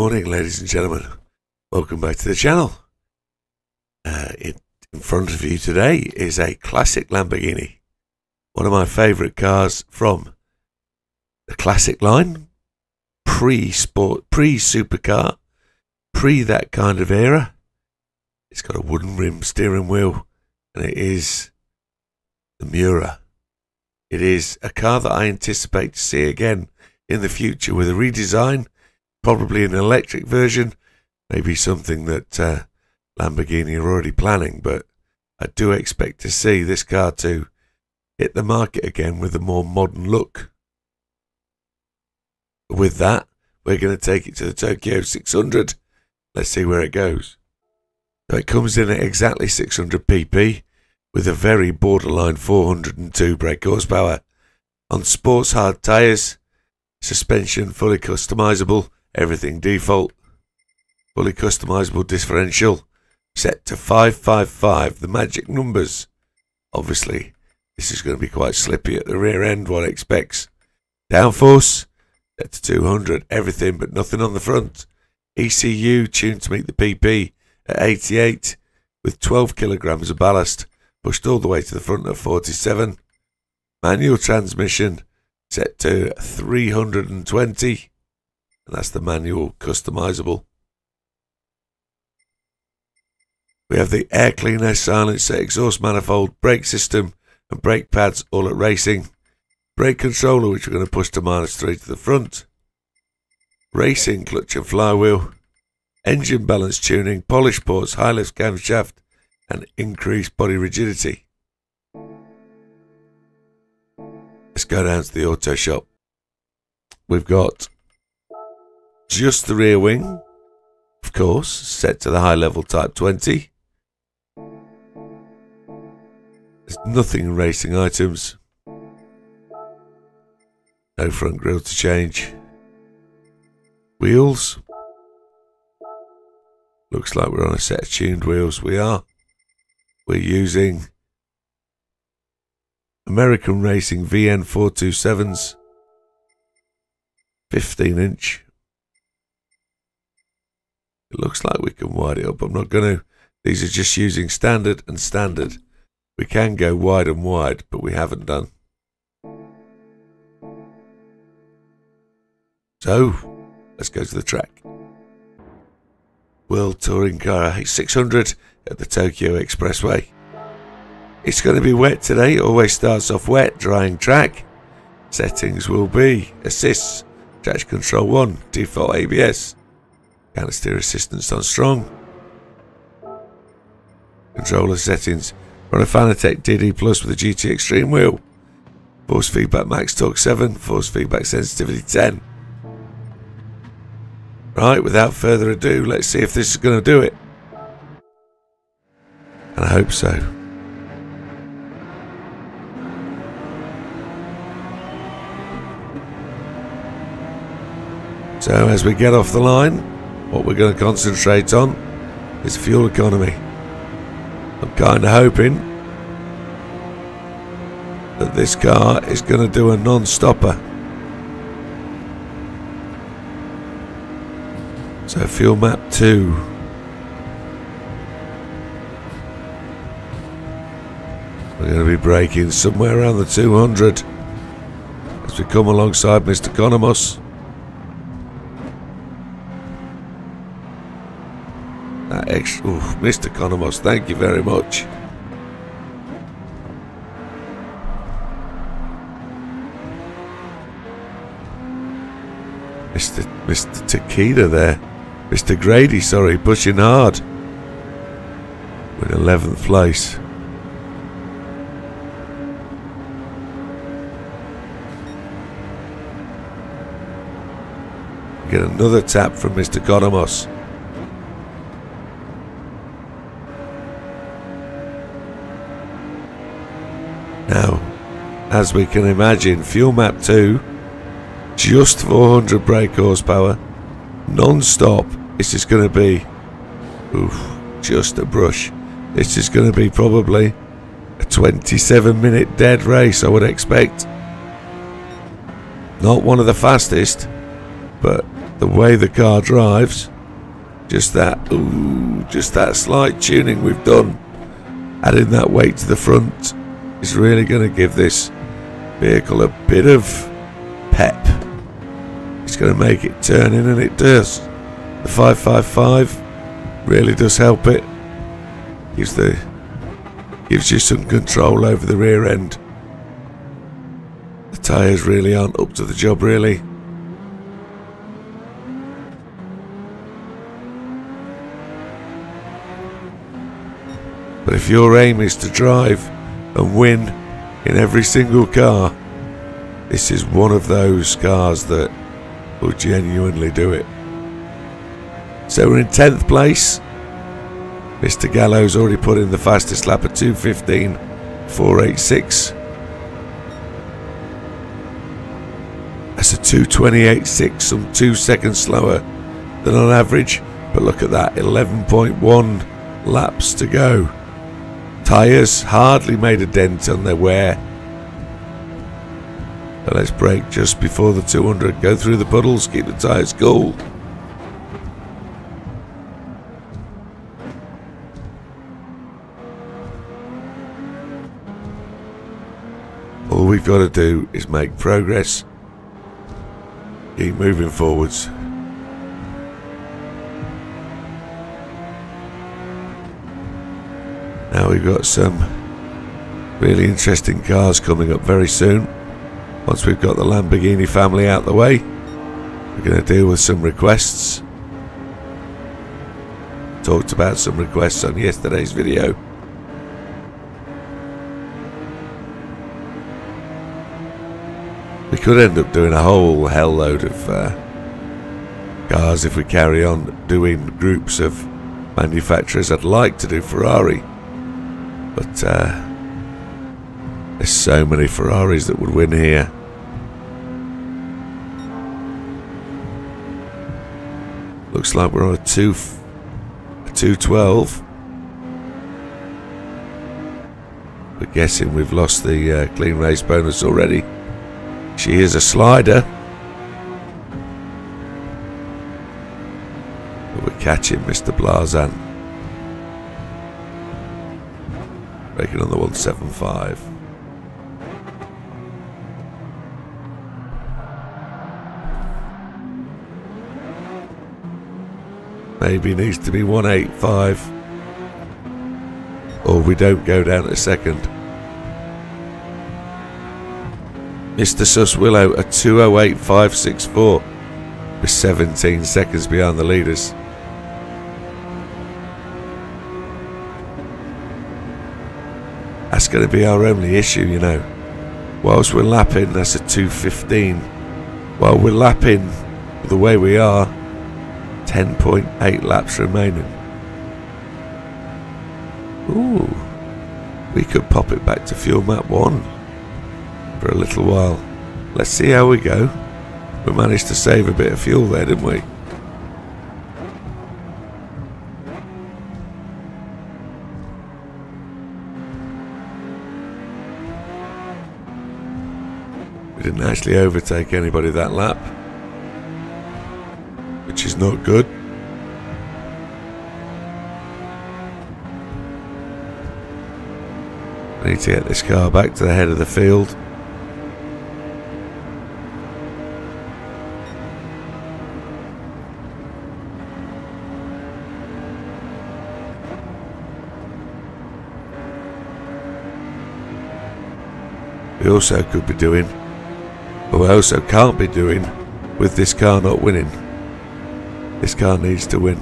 morning, ladies and gentlemen. Welcome back to the channel. In front of you today is a classic Lamborghini. One of my favourite cars from the classic line. Pre-sport, pre-supercar, pre-that kind of era. It's got a wooden rim steering wheel, and it is the Miura. It is a car that I anticipate to see again in the future with a redesign, probably an electric version, maybe something that Lamborghini are already planning, but I do expect to see this car to hit the market again with a more modern look. With that, we're going to take it to the Tokyo 600. Let's see where it goes. So it comes in at exactly 600 pp with a very borderline 402 brake horsepower on sports hard tyres, suspension fully customizable, everything default, fully customizable differential set to 555, the magic numbers. Obviously, this is going to be quite slippy at the rear end, one expects. Downforce set to 200, everything but nothing on the front. ECU tuned to meet the PP at 88 with 12 kilograms of ballast pushed all the way to the front at 47. Manual transmission set to 320, and that's the manual customizable. We have the air cleaner, silencer, exhaust manifold, brake system and brake pads all at racing. Brake controller, which we're going to push to -3 to the front. Racing clutch and flywheel. Engine balance tuning, polish ports, high lift camshaft and increased body rigidity. Let's go down to the auto shop. We've got just the rear wing, of course, set to the high level Type 20. There's nothing in racing items. No front grille to change. Wheels. Looks like we're on a set of tuned wheels. We are. We're using American Racing VN 427s. 15-inch. It looks like we can widen it up. I'm not going to. These are just using standard and standard. We can go wide and wide, but we haven't done. So, let's go to the track. World Touring Car 600 at the Tokyo Expressway. It's going to be wet today. Always starts off wet, drying track. Settings will be assists, traction control 1, default ABS, counter steer assistance on strong. Controller settings. Run a Fanatec DD Plus with a GT Extreme wheel. Force feedback max torque 7, force feedback sensitivity 10. Right, without further ado, let's see if this is going to do it. And I hope so. So as we get off the line, what we're going to concentrate on is fuel economy. I'm kind of hoping that this car is going to do a non-stopper. So fuel map 2. We're going to be braking somewhere around the 200 as we come alongside Mr. Konomos. That extra, Mr. Konomos, thank you very much. Mr. Takeda there. Mr. Grady, sorry, pushing hard. We're in 11th place. Get another tap from Mr. Konomos. Now, as we can imagine, fuel map 2, just 400 brake horsepower, non-stop. This is going to be, just a brush. This is going to be probably a 27-minute dead race, I would expect. Not one of the fastest, but the way the car drives, just that slight tuning we've done, adding that weight to the front, is really going to give this vehicle a bit of pep. It's going to make it turn in, and it does. The 555 really does help it. Gives you some control over the rear end. The tyres really aren't up to the job, really. But if your aim is to drive and win in every single car, this is one of those cars that will genuinely do it. So we're in 10th place. Mr. Gallo's already put in the fastest lap at 2:15.486. That's a 2:28.6, some 2 seconds slower than on average. But look at that, 11.1 laps to go. Tyres hardly made a dent on their wear. So let's brake just before the 200. Go through the puddles, keep the tyres cool. All we've got to do is make progress. Keep moving forwards. Now we've got some really interesting cars coming up very soon. Once we've got the Lamborghini family out the way, we're going to deal with some requests. Talked about some requests on yesterday's video. We could end up doing a whole hell load of cars if we carry on doing groups of manufacturers. I'd like to do Ferrari, but there's so many Ferraris that would win here. Looks like we're on a 212. We're guessing we've lost the clean race bonus already. She is a slider. But we're catching Mr. Blazan. Breaking on the 175. Maybe needs to be 185. Or we don't go down a second. Mr. Suswillow, a 2:08.564. We're 17 seconds behind the leaders. That's going to be our only issue, you know. Whilst we're lapping, that's a 2:15. While we're lapping the way we are, 10.8 laps remaining. Ooh, we could pop it back to fuel map 1 for a little while. Let's see how we go. We managed to save a bit of fuel there, didn't we? We didn't actually overtake anybody that lap, which is not good. We need to get this car back to the head of the field. We also could be doing, but we also can't be doing, with this car not winning. This car needs to win.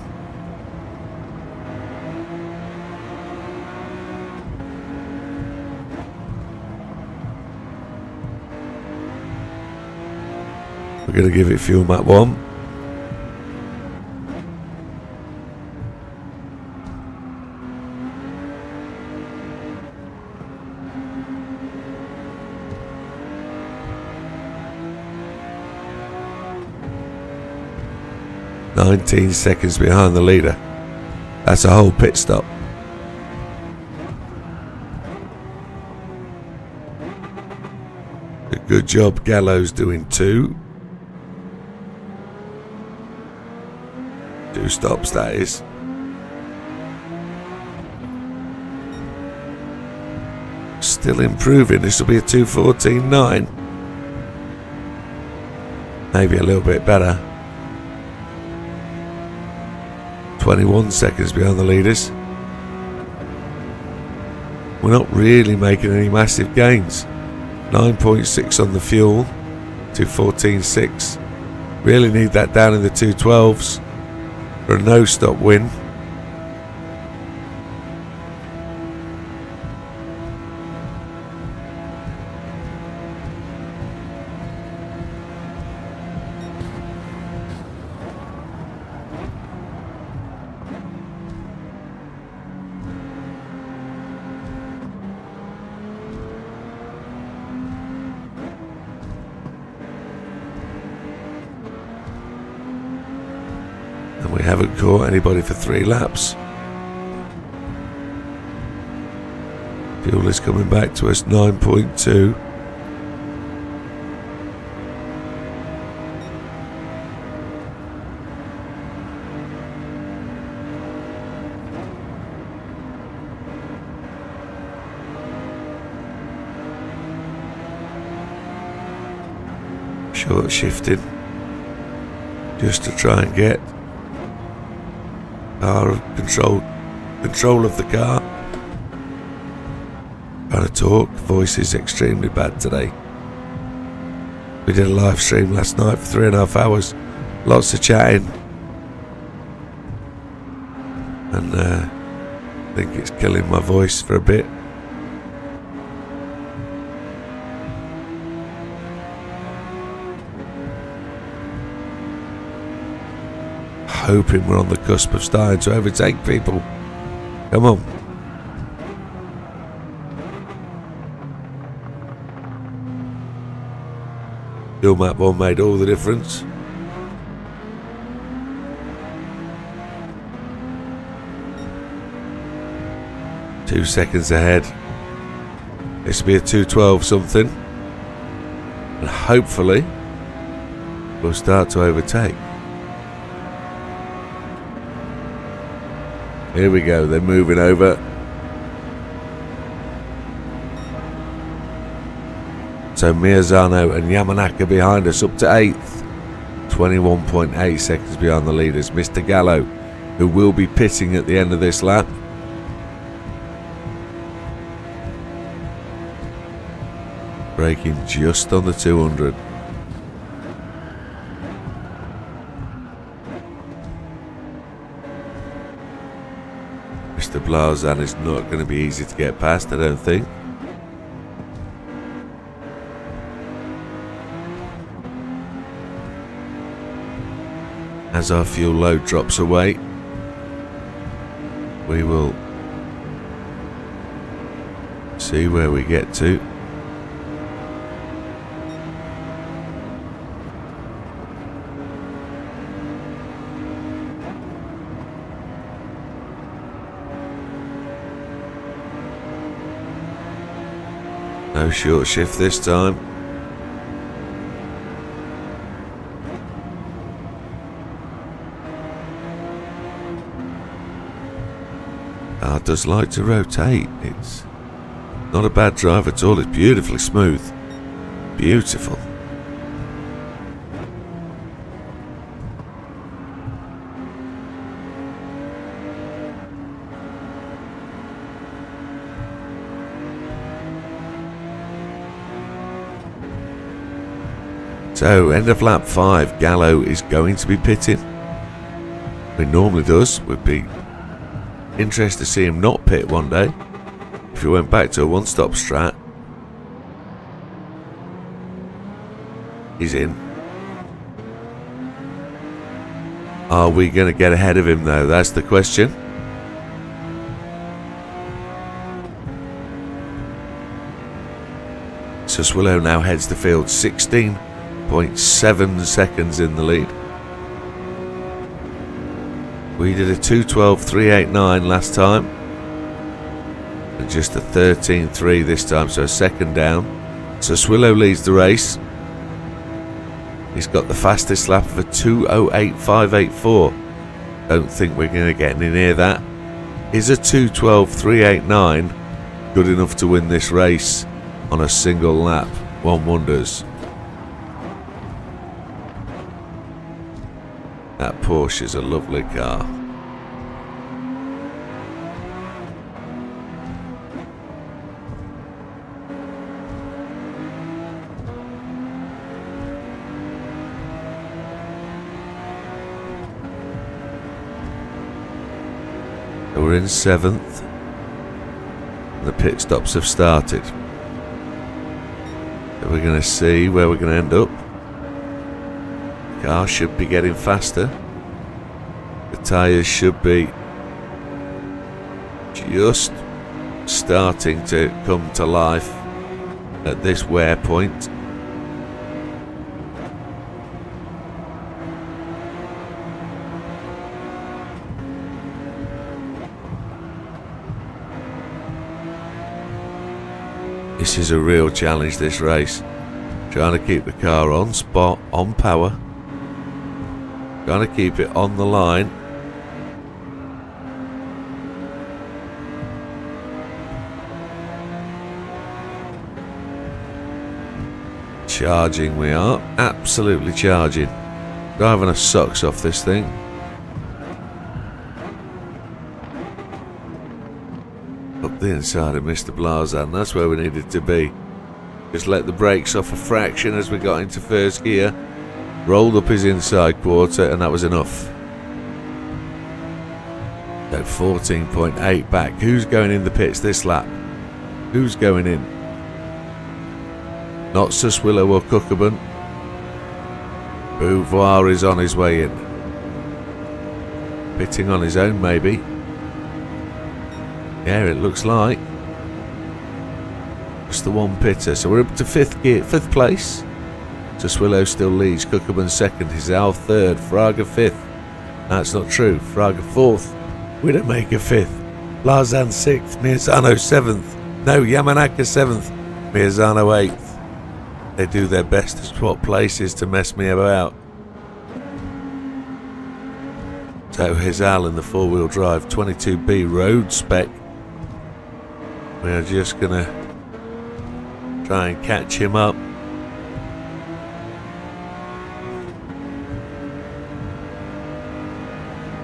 We're going to give it fuel map 1. "19 seconds behind the leader." That's a whole pit stop. A good job. Gallo's doing 2. 2 stops, that is. Still improving. This will be a 2:14.9. Maybe a little bit better. 21 seconds behind the leaders. We're not really making any massive gains. 9.6 on the fuel. 2:14.6. Really need that down in the 2:12s for a no-stop win. And we haven't caught anybody for 3 laps. Fuel is coming back to us, 9.2. Short shifting, just to try and get our control of the car. Trying to talk, voice is extremely bad today. We did a live stream last night for 3.5 hours, lots of chatting, and I think it's killing my voice for a bit. Hoping we're on the cusp of starting to overtake people. Come on. Fuel map 1 made all the difference. Two seconds ahead. This will be a 2:12 something. And hopefully we'll start to overtake. Here we go, they're moving over. So Miyazano and Yamanaka behind us, up to 8th. 21.8 seconds behind the leaders. Mr. Gallo, who will be pitting at the end of this lap. Braking just on the 200. Mr. Blazan is not going to be easy to get past, I don't think. As our fuel load drops away, we will see where we get to. No short shift this time. Car does like to rotate. It's not a bad drive at all. It's beautifully smooth. Beautiful. So, end of lap 5, Gallo is going to be pitting. He normally does. Would be interested to see him not pit one day. If he went back to a one-stop strat. He's in. Are we going to get ahead of him though? That's the question. So Swillow now heads the field, 16.7 seconds in the lead. We did a 2:12.389 last time, and just a 13.3 this time, so a second down. So Swillow leads the race. He's got the fastest lap of a 2:08.584. Don't think we're going to get any near that. Is a 2:12.389 good enough to win this race on a single lap? One wonders. That Porsche is a lovely car. We're in 7th. The pit stops have started. So we're going to see where we're going to end up. The car should be getting faster. The tyres should be just starting to come to life at this wear point. This is a real challenge, this race. Trying to keep the car on spot, on power. Trying to keep it on the line. Charging we are, absolutely charging. Driving our socks off this thing. Up the inside of Mr. Blazan, that's where we needed to be. Just let the brakes off a fraction as we got into first gear. Rolled up his inside quarter and that was enough. So 14.8 back. Who's going in the pits this lap? Who's going in? Not Suswillow or Cookabun. Beauvoir is on his way in. Pitting on his own maybe. Yeah, it looks like. Just the one pitter. So we're up to 5th place. Suswillow still leads. Cookabun 2nd. Hizal 3rd. Fraga 5th. That's not true. Fraga 4th. Widowmaker 5th. Blazan 6th. Miyazano 7th. No, Yamanaka 7th. Miyazano 8th. They do their best to swap places to mess me about. So Hizal in the 4-wheel drive 22B road spec. We are just going to try and catch him up.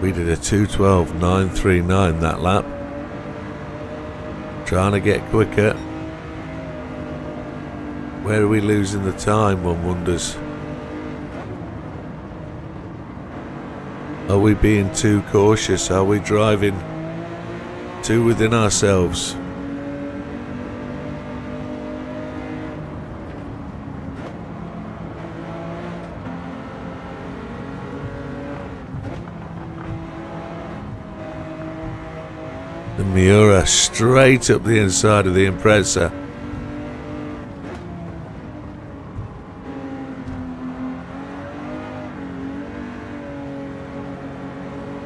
We did a 2:12.939 that lap. Trying to get quicker. Where are we losing the time, one wonders? Are we being too cautious? Are we driving too within ourselves? The Miura straight up the inside of the Impreza.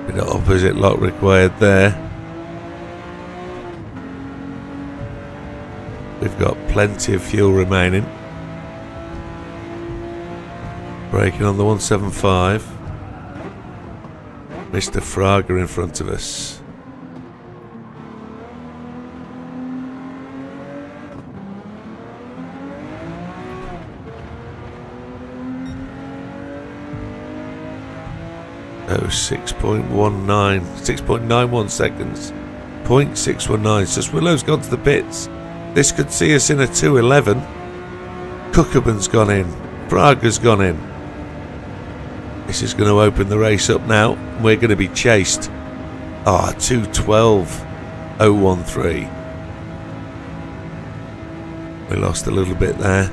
Bit of opposite lock required there. We've got plenty of fuel remaining. Braking on the 175. Mr. Fraga in front of us. Oh, 6.91 seconds. 0.619. Suswillow's gone to the pits. This could see us in a 2:11. Cookabun's gone in. Fraga's gone in. This is going to open the race up now. We're going to be chased. Ah, 2:12.013. We lost a little bit there.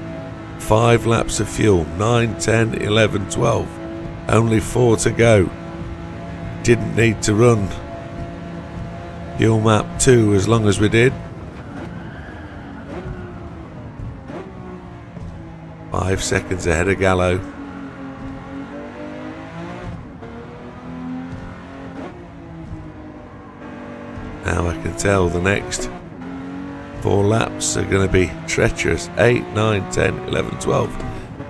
5 laps of fuel. 9, 10, 11, 12. Only 4 to go. Didn't need to run fuel map 2 as long as we did. 5 seconds ahead of Gallo. Now I can tell the next 4 laps are going to be treacherous. 8, 9, 10, 11, 12.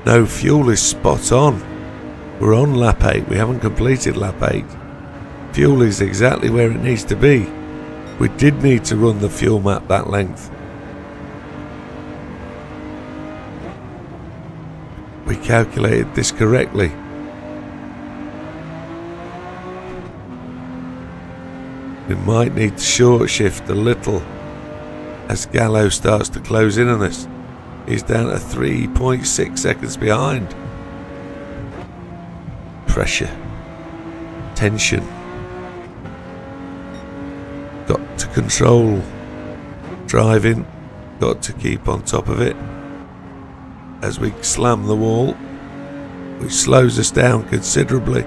No, fuel is spot on. We're on lap 8. We haven't completed lap 8. Fuel is exactly where it needs to be. We did need to run the fuel map that length. We calculated this correctly. We might need to short shift a little as Gallo starts to close in on us. He's down to 3.6 seconds behind. Pressure. Tension. Got to control driving. Got to keep on top of it. As we slam the wall, which slows us down considerably.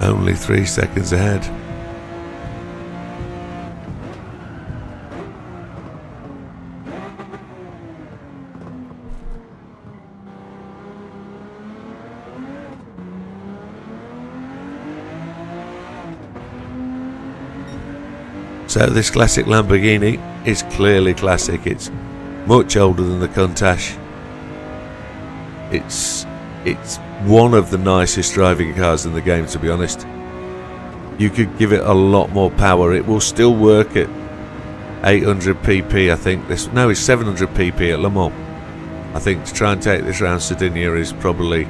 Only 3 seconds ahead. So this classic Lamborghini is clearly classic. It's much older than the Countach. It's one of the nicest driving cars in the game, to be honest. You could give it a lot more power. It will still work at 800 pp. I think it's 700 pp at Le Mans. I think to try and take this around Sardinia is probably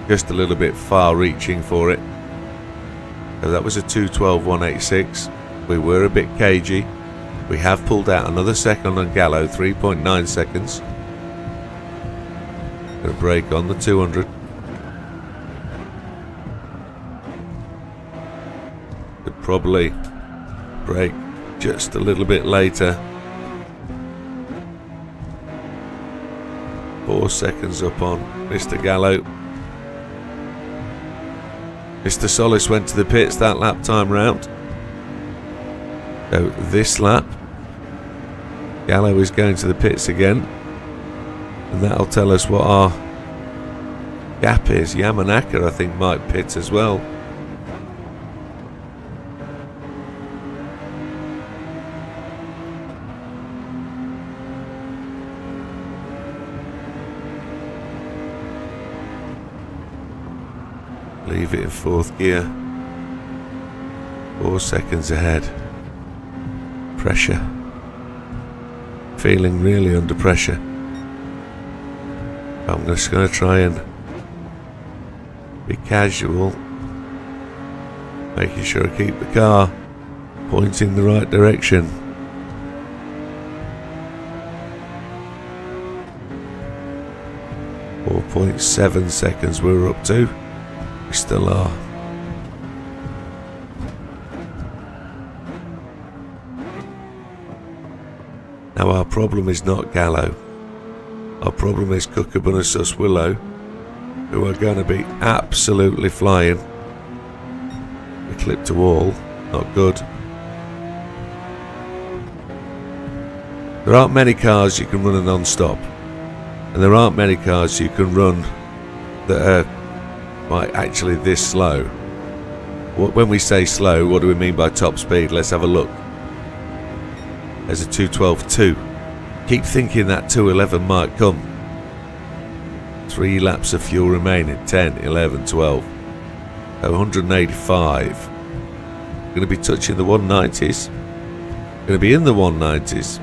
just a little bit far reaching for it. So that was a 2:12 186. We were a bit cagey. We have pulled out another second on Gallo, 3.9 seconds. Going to brake on the 200. Could probably brake just a little bit later. 4 seconds up on Mr. Gallo. Mr. Solis went to the pits that lap time round. So this lap, Gallo is going to the pits again, and that'll tell us what our gap is. Yamanaka, I think, might pit as well. Leave it in 4th gear. 4 seconds ahead. Pressure. Feeling really under pressure. I'm just going to try and be casual, making sure I keep the car pointing the right direction. .7 seconds we're up to. We still are. Now our problem is not Gallo. Our problem is Cookabun and Sus Willow, who are going to be absolutely flying. We clipped a wall, not good. There aren't many cars you can run a non-stop, and there aren't many cars you can run that are actually this slow. When we say slow, what do we mean by top speed? Let's have a look. There's a 2:12.2. Keep thinking that 2:11 might come. 3 laps of fuel remaining. 10, 11, 12. 185. Going to be touching the 190s. Going to be in the 190s.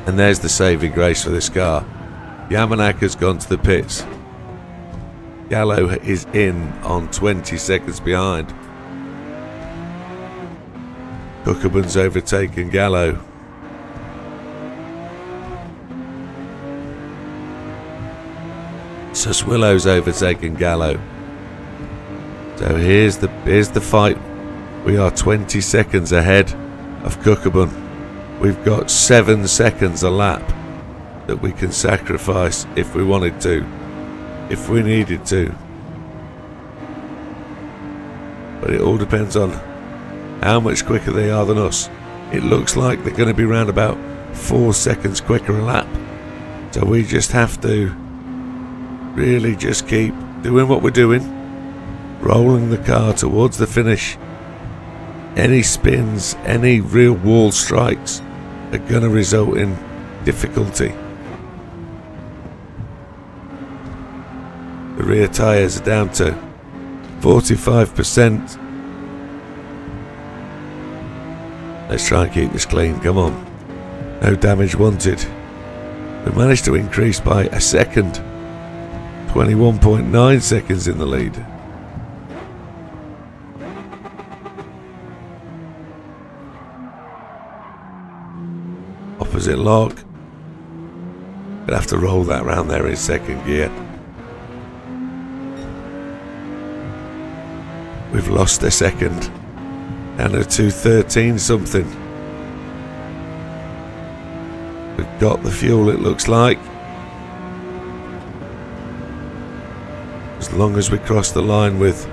And there's the saving grace for this car. Yamanaka's gone to the pits. Gallo is in on 20 seconds behind. Cookabun's overtaken Gallo. Sus Willow's overtaken Gallo. So here's the fight. We are 20 seconds ahead of Cookabun. We've got 7 seconds a lap that we can sacrifice if we wanted to, if we needed to. But it all depends on how much quicker they are than us. It looks like they're going to be around about 4 seconds quicker a lap. So we just have to really just keep doing what we're doing, rolling the car towards the finish. Any spins, any real wall strikes are going to result in difficulty. The rear tyres are down to 45%. Let's try and keep this clean, come on. No damage wanted. We managed to increase by a second. 21.9 seconds in the lead. Opposite lock. Gonna have to roll that round there in second gear. We've lost a second. Down to 2:13 something. We've got the fuel, it looks like. As long as we cross the line with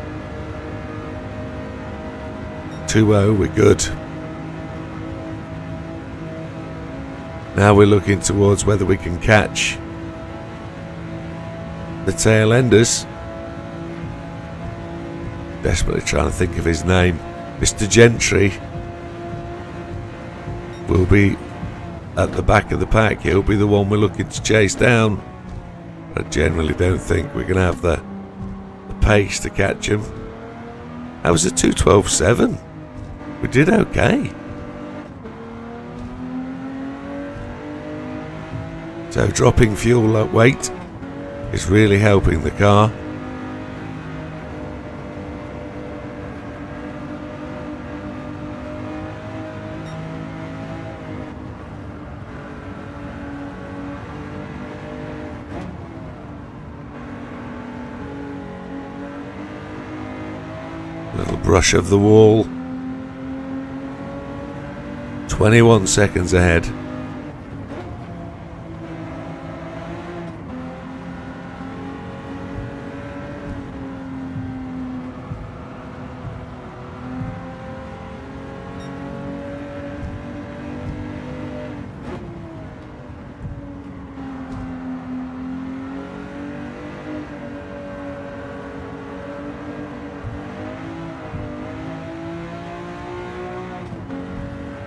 2.0, we're good. Now we're looking towards whether we can catch the tail enders. Desperately trying to think of his name. Mr. Gentry will be at the back of the pack. He'll be the one we're looking to chase down. I generally don't think we're going to have the pace to catch him. That was a 2:12.7. We did okay. So dropping fuel weight is really helping the car. Little brush of the wall. 21 seconds ahead.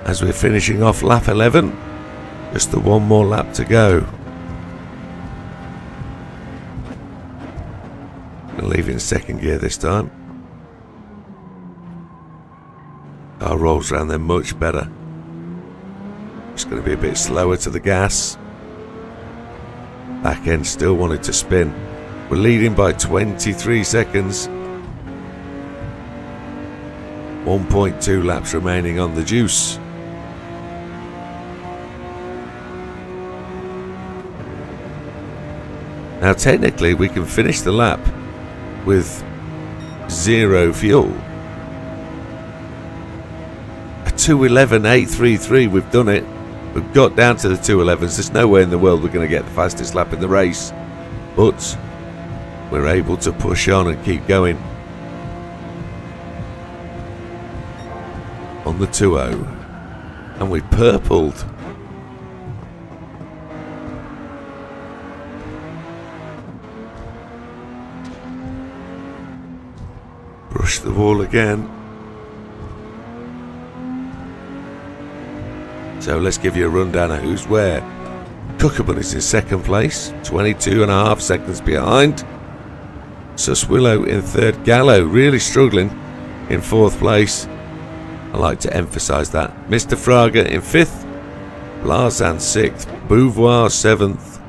As we're finishing off lap 11, just the one more lap to go. Gonna leave it in second gear this time. Car rolls around there much better. It's going to be a bit slower to the gas. Back end still wanted to spin. We're leading by 23 seconds. 1.2 laps remaining on the juice. Now technically we can finish the lap with 0 fuel. A 2:11.833, we've done it. We've got down to the 2:11s. There's no way in the world we're going to get the fastest lap in the race. But we're able to push on and keep going. On the 2.0. And we purpled. Brush the wall again. So let's give you a rundown of who's where. Cookerman is in second place, 22.5 seconds behind. Suswillow in third. Gallo really struggling in fourth place. I like to emphasise that. Mr. Fraga in fifth. Blazan sixth. Beauvoir seventh.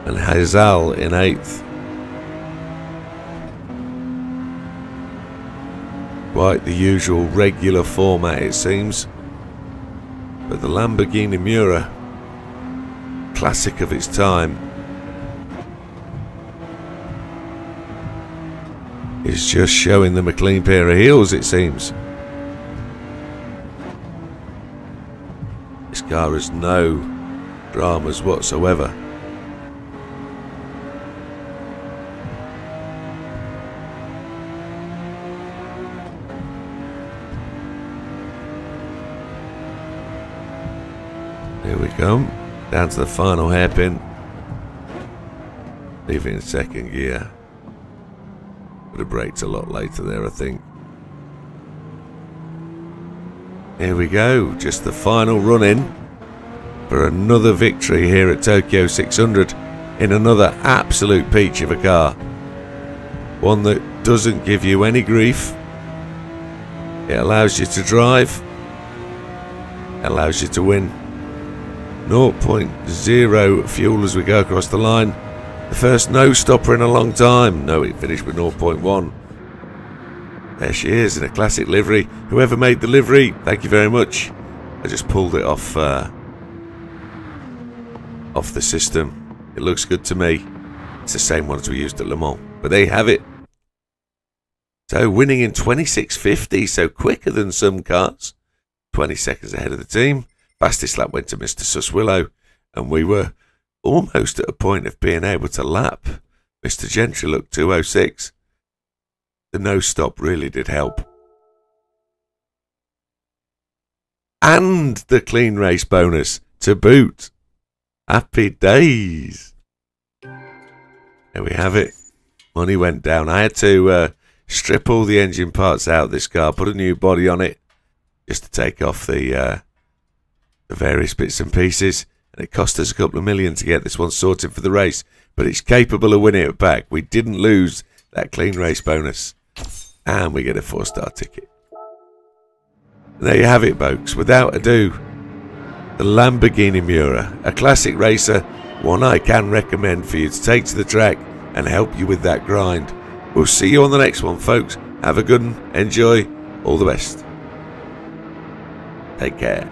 And Hazal in eighth. Quite the usual regular format it seems. But the Lamborghini Miura, classic of its time, is just showing them a clean pair of heels it seems. This car has no dramas whatsoever. Here we go, down to the final hairpin. Leave it in second gear. Would have braked a lot later there, I think. Here we go, just the final run in for another victory here at Tokyo 600 in another absolute peach of a car. one that doesn't give you any grief. It allows you to drive. It allows you to win. 0.0 fuel as we go across the line. The first no stopper in a long time. No, it finished with 0.1. There she is in a classic livery. Whoever made the livery, thank you very much. I just pulled it off the system. It looks good to me. It's the same one as we used at Le Mans. But there you have it. So winning in 26.50, so quicker than some cars. 20 seconds ahead of the team. Fastest lap went to Mr. Suswillow, and we were almost at a point of being able to lap Mr. Gentry. Look, 2:06. The no stop really did help. And the clean race bonus to boot. Happy days. There we have it. Money went down. I had to strip all the engine parts out of this car, put a new body on it, just to take off the various bits and pieces. And it cost us a couple of million to get this one sorted for the race. But it's capable of winning it back. We didn't lose that clean race bonus. And we get a 4-star ticket. And there you have it, folks. Without ado, the Lamborghini Miura. A classic racer. One I can recommend for you to take to the track and help you with that grind. We'll see you on the next one, folks. Have a good one. Enjoy. All the best. Take care.